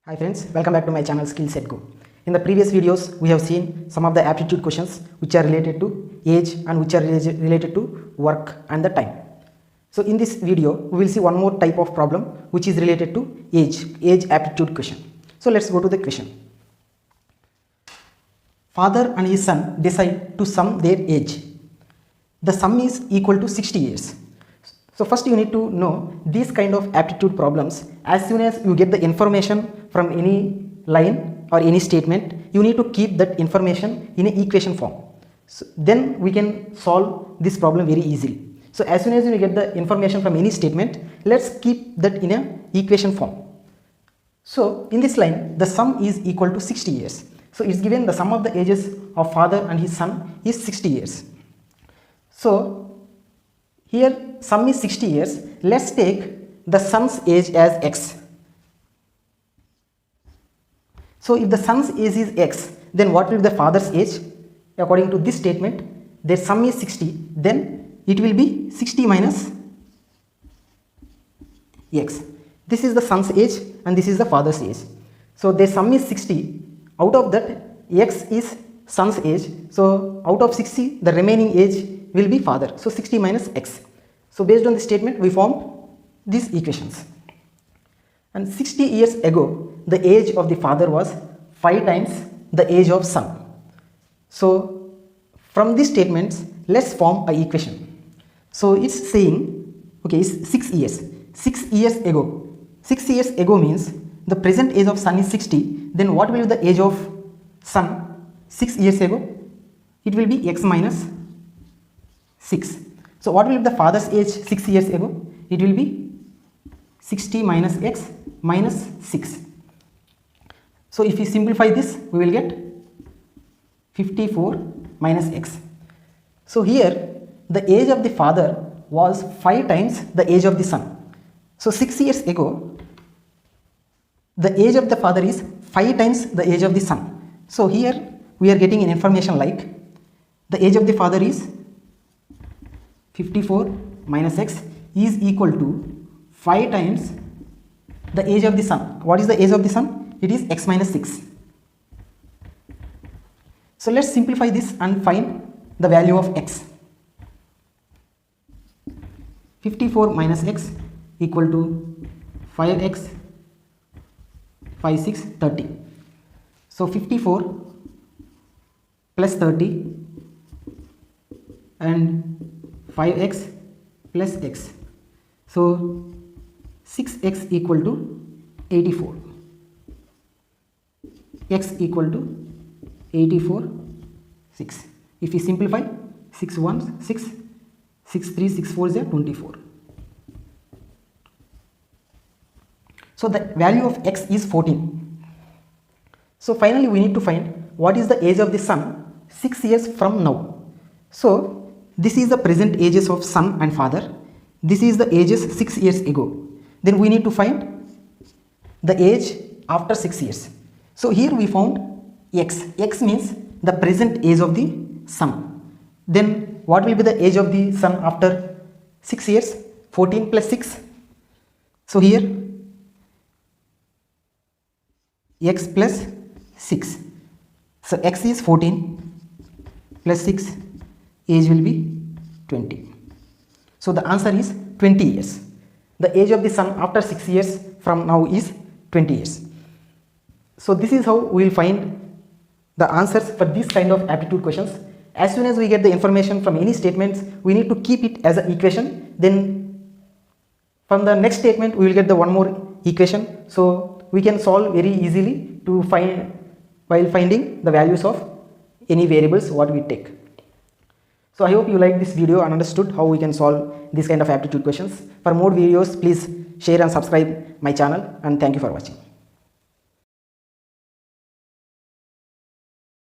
Hi friends, welcome back to my channel Skill Set Go. In the previous videos, we have seen some of the aptitude questions which are related to age and which are related to work and the time. So in this video, we will see one more type of problem which is related to age aptitude question. So let's go to the question. Father and his son decide to sum their age. The sum is equal to 60 years. So first you need to know these kind of aptitude problems. As soon as you get the information from any line or any statement, you need to keep that information in an equation form. So then we can solve this problem very easily. So as soon as you get the information from any statement, let's keep that in an equation form. So in this line, the sum is equal to 60 years. So it's given the sum of the ages of father and his son is 60 years. So here sum is 60 years. Let's take the son's age as x. So if the son's age is x, then what will be the father's age? According to this statement, their sum is 60, then it will be 60 minus x. This is the son's age and this is the father's age. So their sum is 60. Out of that, x is son's age. So out of 60, the remaining age will be father. So 60 minus x. So based on this statement, we formed these equations. And 60 years ago, the age of the father was 5 times the age of son. So from these statements, let's form an equation. So it's saying, okay, it's 6 years. 6 years ago. 6 years ago means the present age of son is 60. Then what will be the age of son 6 years ago? It will be x minus 6. So what will be the father's age 6 years ago? It will be 60 minus x minus 6. So if we simplify this, we will get 54 minus x. So here the age of the father was 5 times the age of the son. So 6 years ago, the age of the father is 5 times the age of the son. So here we are getting an information like the age of the father is 54 minus x is equal to 5 times the age of the son. What is the age of the son? It is x minus 6. So let's simplify this and find the value of x. 54 minus x equal to 5x 5 6 30. So 54 plus 30 and 5x plus x. So 6x equal to 84. X equal to 84 6. If we simplify, 6 1 6, 6 3 6 4 is 24. So the value of x is 14. So finally we need to find what is the age of the son 6 years from now. So this is the present ages of son and father. This is the ages 6 years ago. Then we need to find the age after 6 years. So here we found x. X means the present age of the son. Then what will be the age of the son after 6 years? 14 plus 6. So here x plus 6. So x is 14 plus 6, age will be 20. So the answer is 20 years. The age of the son after 6 years from now is 20 years. So this is how we will find the answers for this kind of aptitude questions. As soon as we get the information from any statements, we need to keep it as an equation. Then from the next statement, we will get the one more equation. So we can solve very easily to find while finding the values of any variables what we take. So I hope you liked this video and understood how we can solve this kind of aptitude questions. For more videos, please share and subscribe my channel, and thank you for watching.